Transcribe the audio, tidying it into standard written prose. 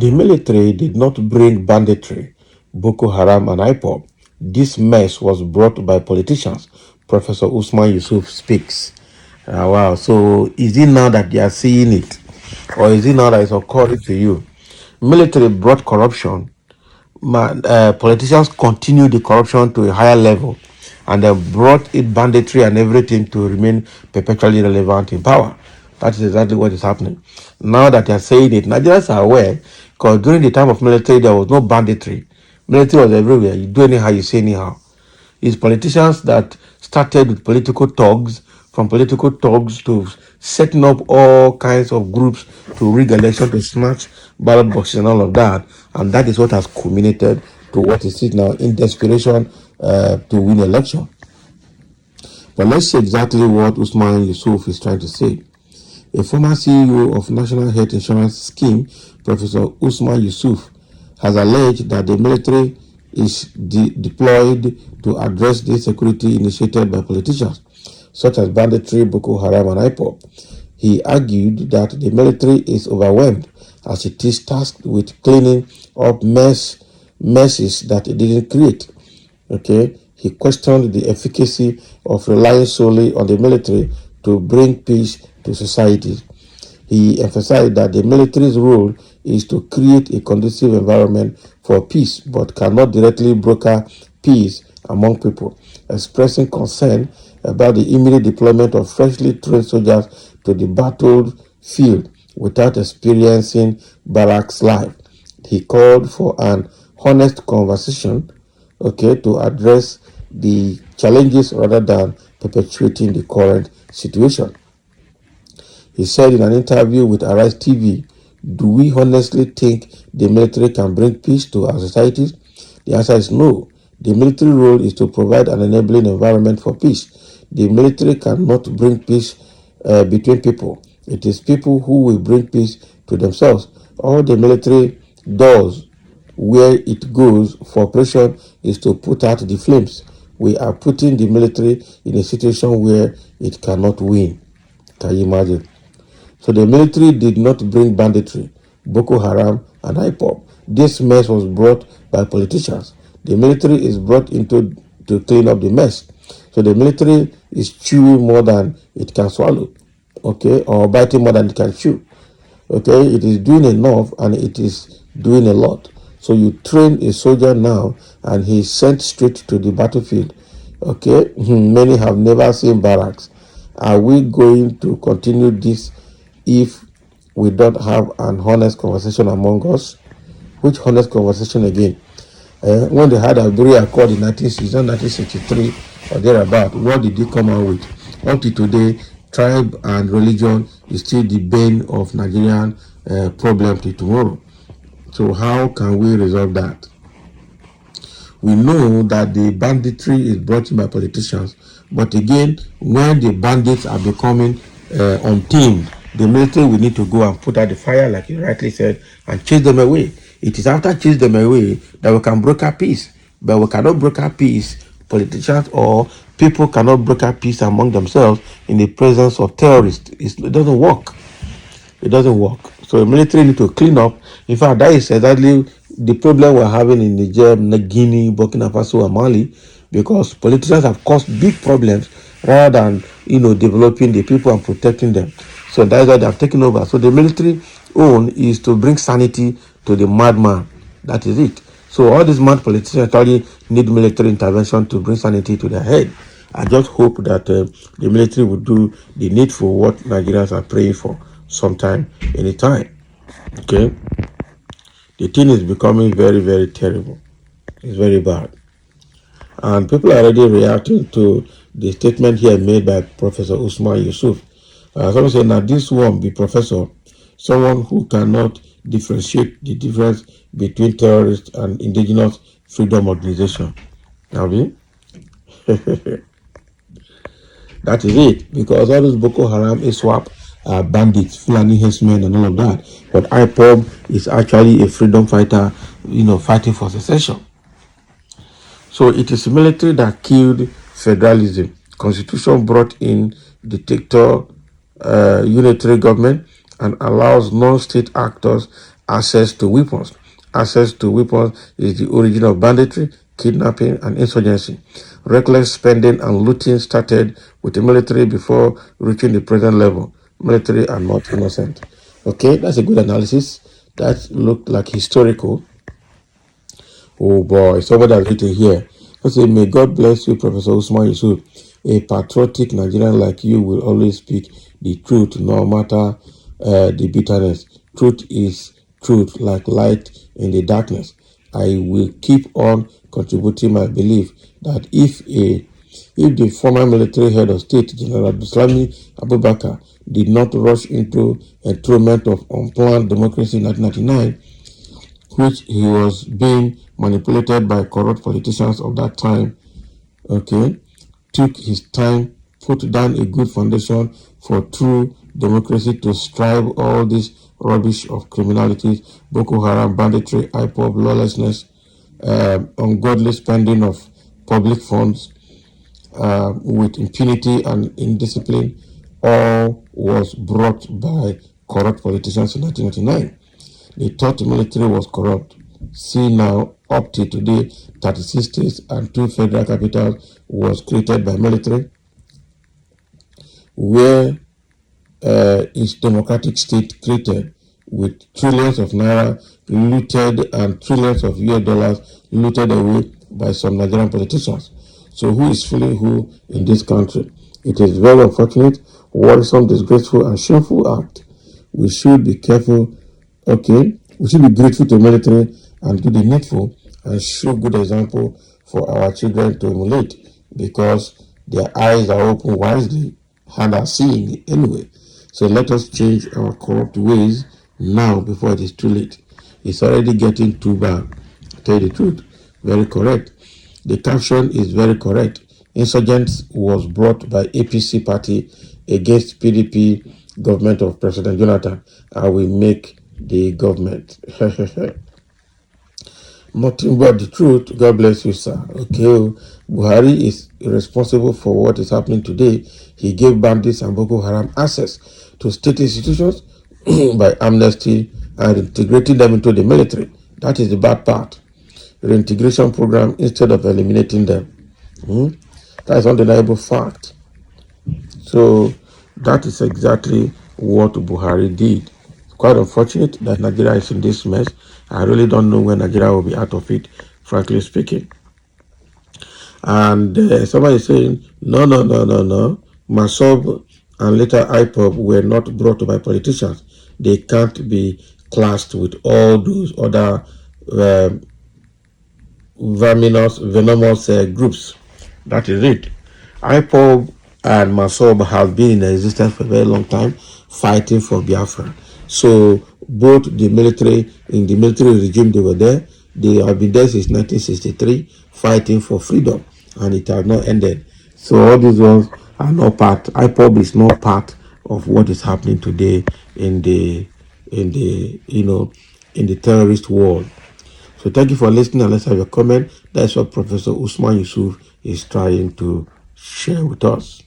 The military did not bring banditry, Boko Haram and Ipob. This mess was brought by politicians. Professor Usman Yusuf speaks. Wow. So is it now that they are seeing it? Or is it now that it's occurring to you? Military brought corruption. Politicians continued the corruption to a higher level, and they brought it banditry and everything to remain perpetually relevant in power. That is exactly what is happening. Now that they are saying it, Nigerians are aware, because during the time of military, there was no banditry. Military was everywhere. You do anyhow, you say anyhow. It's politicians that started with political thugs, from political thugs to setting up all kinds of groups to rig election, to snatch ballot boxes and all of that. And that is what has culminated to what is it now in desperation to win election. But let's see exactly what Usman Yusuf is trying to say. A former CEO of National Health Insurance Scheme, Professor Usman Yusuf, has alleged that the military is deployed to address the insecurity initiated by politicians, such as banditry, Boko Haram, and Ipob. He argued that the military is overwhelmed as it is tasked with cleaning up messes that it didn't create. Okay, he questioned the efficacy of relying solely on the military to bring peace to society. He emphasized that the military's role is to create a conducive environment for peace, but cannot directly broker peace among people, expressing concern about the immediate deployment of freshly trained soldiers to the battlefield without experiencing barracks life. He called for an honest conversation, to address the challenges rather than perpetuating the current situation. He said in an interview with Arise TV, "Do we honestly think the military can bring peace to our societies? The answer is no. The military role is to provide an enabling environment for peace. The military cannot bring peace between people. It is people who will bring peace to themselves. All the military does where it goes for operation is to put out the flames. We are putting the military in a situation where it cannot win." Can you imagine? So the military did not bring banditry, Boko Haram, and Ipob. This mess was brought by politicians. The military is brought into to clean up the mess. So the military is chewing more than it can swallow, or biting more than it can chew. It is doing enough and it is doing a lot. So you train a soldier now and he is sent straight to the battlefield. Many have never seen barracks. Are we going to continue this if we don't have an honest conversation among us? Which honest conversation again? When they had a Aburi Accord in 1963 or thereabout, what did they come out with? Up to today, tribe and religion is still the bane of Nigerian problem till tomorrow. So how can we resolve that? We know that the banditry is brought in by politicians, but again, when the bandits are becoming untamed, the military will need to go and put out the fire, like you rightly said, and chase them away. It is after chase them away that we can broker peace. But we cannot broker peace, politicians or people cannot broker peace among themselves in the presence of terrorists. It doesn't work. It doesn't work. So the military need to clean up. In fact, that is exactly the problem we're having in Niger, Guinea, Burkina Faso, and Mali, because politicians have caused big problems rather than developing the people and protecting them. So that's why they have taken over. So the military own is to bring sanity to the madman. That is it. So all these mad politicians actually need military intervention to bring sanity to their head. I just hope that the military will do the needful, what Nigerians are praying for sometime, anytime. The thing is becoming very, very terrible. It's very bad. And people are already reacting to the statement here made by Professor Usman Yusuf. Someone said, now this one be professor, someone who cannot differentiate the difference between terrorists and indigenous freedom organization. That is it, because all those Boko Haram, ISWAP, bandits, Fulani herdsmen, and all of that. But Ipob is actually a freedom fighter, fighting for secession. So it is military that killed federalism. Constitution brought in dictator unitary government and allows non-state actors access to weapons. Access to weapons is the origin of banditry, kidnapping, and insurgency. Reckless spending and looting started with the military before reaching the present level. Military are not innocent. Okay, that's a good analysis. That looked like historical. Oh boy, somebody has written here. I say, may God bless you, Professor Usman Yusuf. A patriotic Nigerian like you will always speak the truth, no matter the bitterness. Truth is truth, like light in the darkness. I will keep on contributing my belief that if the former military head of state, General Abdulsalami Abubakar, did not rush into enthronement of unplanned democracy in 1999, which he was being manipulated by corrupt politicians of that time, okay, took his time, put down a good foundation for true democracy to strive all this rubbish of criminality, Boko Haram, banditry, Ipob, lawlessness, ungodly spending of public funds with impunity and indiscipline, all was brought by corrupt politicians in 1999. They thought the military was corrupt. See now, up to today, 36 states and 2 federal capitals was created by military, where is democratic state created with trillions of naira looted and trillions of US dollars looted away by some Nigerian politicians. So who is fooling who in this country? It is very unfortunate, worrisome, disgraceful, and shameful act. We should be careful. Okay, we should be grateful to the military and do the needful and show good example for our children to emulate, because their eyes are open wisely and are seeing anyway. So let us change our corrupt ways now before it is too late. It's already getting too bad. I tell you the truth. Very correct. The caption is very correct. Insurgents was brought by APC party against PDP government of President Jonathan. I will make the government. Nothing but the truth. God bless you, sir. Okay, Buhari is responsible for what is happening today. He gave bandits and Boko Haram access to state institutions by amnesty and integrating them into the military. That is the bad part. Reintegration program instead of eliminating them. That is undeniable fact. So that is exactly what Buhari did. Quite unfortunate that Nigeria is in this mess. I really don't know when Nigeria will be out of it, frankly speaking. And somebody is saying, no. Masob and later Ipob were not brought by politicians. They can't be classed with all those other venomous groups. That is it. Ipob and Masob have been in existence for a very long time, fighting for Biafra. So both the military, in the military regime they were there, they have been there since 1963, fighting for freedom, and it has not ended. So all these ones are not part. Ipob is not part of what is happening today in the in the terrorist world. So thank you for listening, and let's have a comment. That's what Professor Usman Yusuf is trying to share with us.